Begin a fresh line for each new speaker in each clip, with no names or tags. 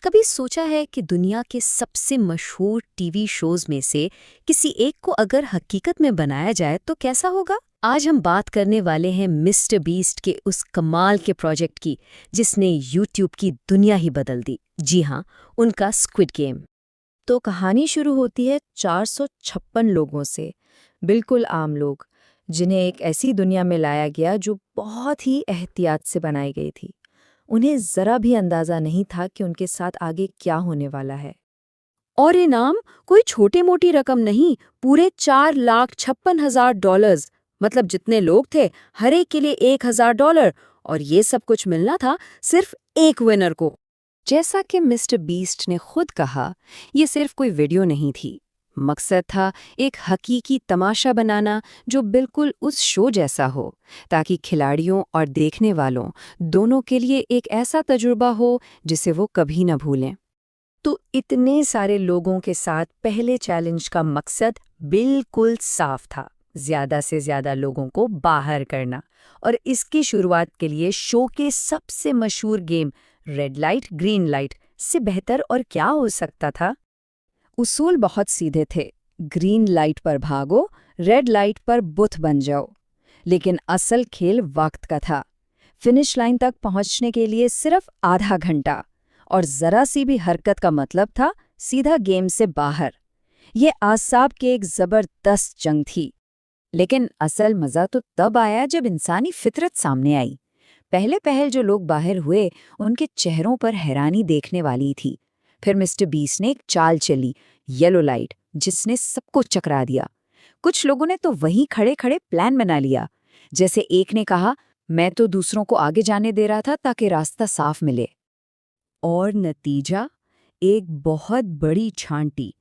कभी सोचा है कि दुनिया के सबसे मशहूर टीवी शोज में से किसी एक को अगर हकीकत में बनाया जाए तो कैसा होगा? आज हम बात करने वाले हैं मिस्टर बीस्ट के उस कमाल के प्रोजेक्ट की जिसने यूट्यूब की दुनिया ही बदल दी। जी हाँ, उनका स्क्विड गेम।
तो कहानी शुरू होती है 456 लोगों से, बिल्कुल आम लोग, जिन्हें एक ऐसी दुनिया में लाया गया जो बहुत ही एहतियात से बनाई गई थी। उन्हें जरा भी अंदाजा नहीं था कि उनके साथ आगे क्या होने वाला है।
और इनाम कोई छोटी मोटी रकम नहीं, पूरे $4,56,000। मतलब जितने लोग थे हर एक के लिए $1,000, और ये सब कुछ मिलना था सिर्फ एक विनर को।
जैसा कि मिस्टर बीस्ट ने खुद कहा, ये सिर्फ कोई वीडियो नहीं थी। मकसद था एक हकीकी तमाशा बनाना जो बिल्कुल उस शो जैसा हो, ताकि खिलाड़ियों और देखने वालों दोनों के लिए एक ऐसा तजुर्बा हो जिसे वो कभी न भूलें। तो इतने सारे लोगों के साथ पहले चैलेंज का मकसद बिल्कुल साफ था, ज्यादा से ज्यादा लोगों को बाहर करना। और इसकी शुरुआत के लिए शो के सबसे मशहूर game red light green light से बेहतर और क्या हो सकता था। उसूल बहुत सीधे थे, ग्रीन लाइट पर भागो, रेड लाइट पर बुत बन जाओ। लेकिन असल खेल वक्त का था। फिनिश लाइन तक पहुंचने के लिए सिर्फ आधा घंटा, और जरा सी भी हरकत का मतलब था सीधा गेम से बाहर। ये आसाब की एक जबरदस्त जंग थी। लेकिन असल मजा तो तब आया जब इंसानी फितरत सामने आई। पहले पहल जो लोग बाहर हुए, उनके चेहरों पर हैरानी देखने वाली थी। फिर मिस्टर बीस ने एक चाल चली, येलो लाइट, जिसने सबको चकरा दिया। कुछ लोगों ने तो वहीं खड़े खड़े प्लान बना लिया। जैसे एक ने कहा, मैं तो दूसरों को आगे जाने दे रहा था ताकि रास्ता साफ मिले। और नतीजा, एक बहुत बड़ी छांटी।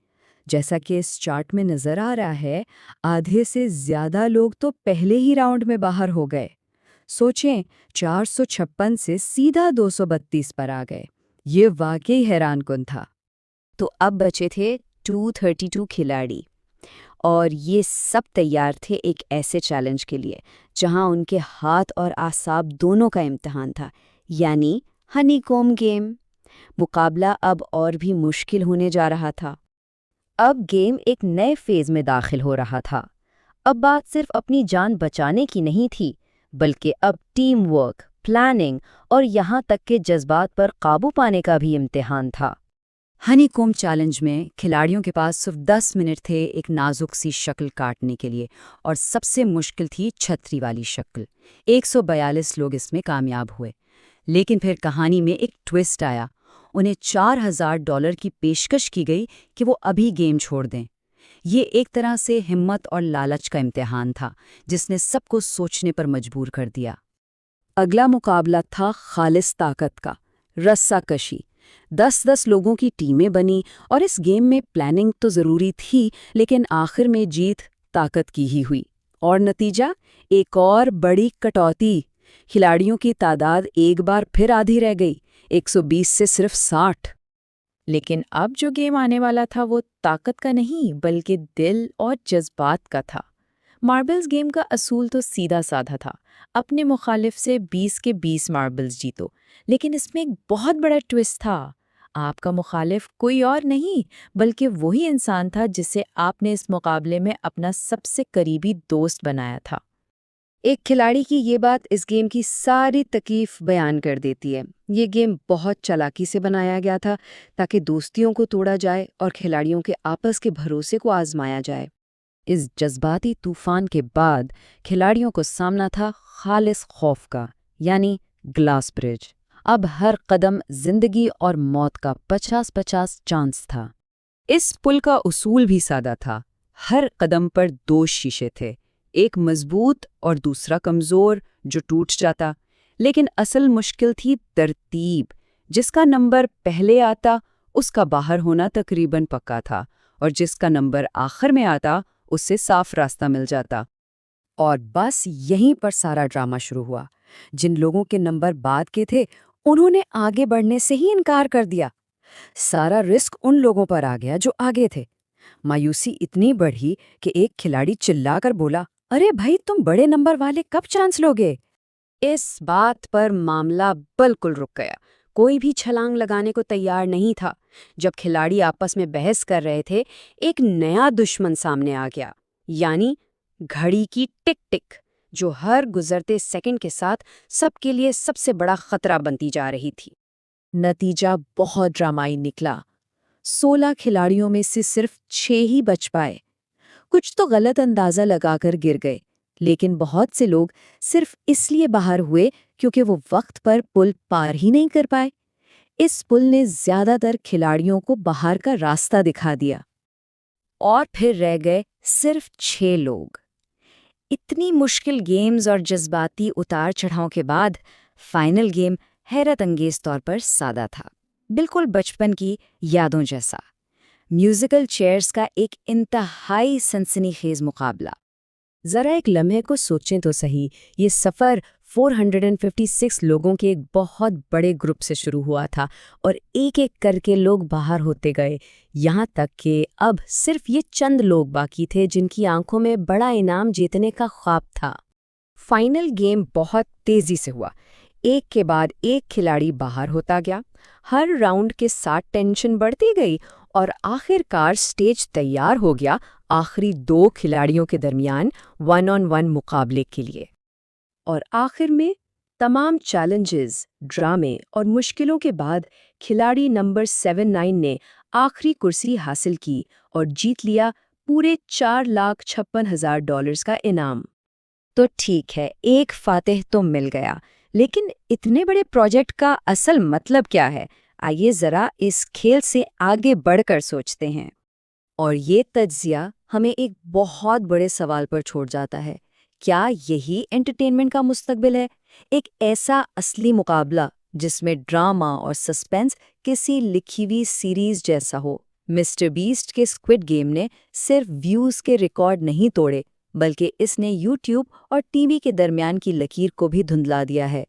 जैसा कि इस चार्ट में नजर आ रहा है, आधे से ज्यादा लोग तो पहले ही राउंड में बाहर हो गए। सोचें, 456 से सीधा 232 पर आ गए। ये वाकई हैरानकुन था। तो अब बचे थे 232 खिलाड़ी, और ये सब तैयार थे एक ऐसे चैलेंज के लिए जहां उनके हाथ और आसाब दोनों का इम्तिहान था, यानी हनीकॉम्ब गेम। मुकाबला अब और भी मुश्किल होने जा रहा था। अब गेम एक नए फेज में दाखिल हो रहा था। अब बात सिर्फ अपनी जान बचाने की नहीं थी, बल्कि अब टीम वर्क, प्लानिंग और यहाँ तक के जज्बात पर काबू पाने का भी इम्तिहान था। हनीकॉम्ब चैलेंज में खिलाड़ियों के पास सिर्फ 10 मिनट थे एक नाजुक सी शक्ल काटने के लिए, और सबसे मुश्किल थी छतरी वाली शक्ल। 142 लोग इसमें कामयाब हुए। लेकिन फिर कहानी में एक ट्विस्ट आया। उन्हें $4,000 की पेशकश की गई कि वो अभी गेम छोड़ दें। ये एक तरह से हिम्मत और लालच का इम्तिहान था, जिसने सबको सोचने पर मजबूर कर दिया। अगला मुकाबला था खालिस ताकत का, रस्साकशी। 10-10 लोगों की टीमें बनी, और इस गेम में प्लानिंग तो ज़रूरी थी, लेकिन आखिर में जीत ताकत की ही हुई। और नतीजा, एक और बड़ी कटौती। खिलाड़ियों की तादाद एक बार फिर आधी रह गई, 120 से सिर्फ 60। लेकिन अब जो गेम आने वाला था वो ताकत का नहीं, बल्कि दिल और जज्बात का था। मार्बल्स गेम का असूल तो सीधा साधा था, अपने मुखालिफ से 20 के 20 मार्बल्स जीतो। लेकिन इसमें एक बहुत बड़ा ट्विस्ट था। आपका मुखालिफ कोई और नहीं, बल्कि वही इंसान था जिसे आपने इस मुकाबले में अपना सबसे करीबी दोस्त बनाया था। एक खिलाड़ी की ये बात इस गेम की सारी तकीफ बयान कर देती है। ये गेम बहुत चालाकी से बनाया गया था ताकि दोस्तियों को तोड़ा जाए और खिलाड़ियों के आपस के भरोसे को आजमाया जाए। इस जज्बाती तूफान के बाद खिलाड़ियों को सामना था खालिस खौफ का, यानी ग्लास ब्रिज। अब हर कदम जिंदगी और मौत का 50-50 चांस था। इस पुल का उसूल भी सादा था। हर कदम पर 2 शीशे थे, एक मजबूत और दूसरा कमजोर, जो टूट जाता। लेकिन असल मुश्किल थी तरतीब। जिसका नंबर पहले आता उसका बाहर होना तकरीबन पक्का था, और जिसका नंबर आखिर में आता उससे साफ रास्ता मिल जाता। और बस यहीं पर सारा ड्रामा शुरू हुआ। जिन लोगों के नंबर बाद के थे, उन्होंने आगे बढ़ने से ही इनकार कर दिया। सारा रिस्क उन लोगों पर आ गया जो आगे थे। मायूसी इतनी बढ़ी कि एक खिलाड़ी चिल्लाकर बोला, अरे भाई, तुम बड़े नंबर वाले कब चांस लोगे? इस बात पर मामला बिल्कुल रुक गया। कोई भी छलांग लगाने को तैयार नहीं था। जब खिलाड़ी आपस में बहस कर रहे थे, एक नया दुश्मन सामने आ गया, यानी घड़ी की टिक टिक, जो हर गुजरते सेकंड के साथ सबके लिए सबसे बड़ा खतरा बनती जा रही थी।
नतीजा बहुत ड्रामाई निकला। 16 खिलाड़ियों में से सिर्फ 6 ही बच पाए। कुछ तो गलत अंदाजा लगाकर गिर गए, लेकिन बहुत से लोग सिर्फ इसलिए बाहर हुए क्योंकि वो वक्त पर पुल पार ही नहीं कर पाए। इस पुल ने ज्यादातर खिलाड़ियों को बाहर का रास्ता दिखा दिया।
और फिर रह गए सिर्फ 6 लोग। इतनी मुश्किल गेम्स और जज्बाती उतार चढ़ाव के बाद फाइनल गेम हैरत अंगेज तौर पर सादा था, बिल्कुल बचपन की यादों जैसा। म्यूजिकल चेयर्स का एक इंतहाई सनसनीखेज मुकाबला।
जरा एक लम्हे को सोचें तो सही, ये सफ़र 456 लोगों के एक बहुत बड़े ग्रुप से शुरू हुआ था और एक एक करके लोग बाहर होते गए, यहाँ तक कि अब सिर्फ ये चंद लोग बाकी थे जिनकी आंखों में बड़ा इनाम जीतने का ख्वाब था। फाइनल गेम बहुत तेजी से हुआ, एक के बाद एक खिलाड़ी बाहर होता गया। हर राउंड के साथ टेंशन बढ़ती गई और आखिरकार स्टेज तैयार हो गया आखिरी 2 खिलाड़ियों के दरमियान 1-on-1 मुकाबले के लिए। और आखिर में तमाम चैलेंजेस, ड्रामे और मुश्किलों के बाद खिलाड़ी नंबर 79 ने आखिरी कुर्सी हासिल की और जीत लिया पूरे $4,56,000 का इनाम।
तो ठीक है, एक फातिह तो मिल गया, लेकिन इतने बड़े प्रोजेक्ट का असल मतलब क्या है? आइए जरा इस खेल से आगे बढ़कर सोचते हैं।
और ये तज्जिया हमें एक बहुत बड़े सवाल पर छोड़ जाता है। क्या यही एंटरटेनमेंट का मुस्तकबिल है? एक ऐसा असली मुकाबला जिसमें ड्रामा और सस्पेंस किसी लिखी हुई सीरीज जैसा हो। मिस्टर बीस्ट के स्क्विड गेम ने सिर्फ व्यूज़ के रिकॉर्ड नहीं तोड़े, बल्कि इसने यूट्यूब और टीवी के दरमियान की लकीर को भी धुंधला दिया है।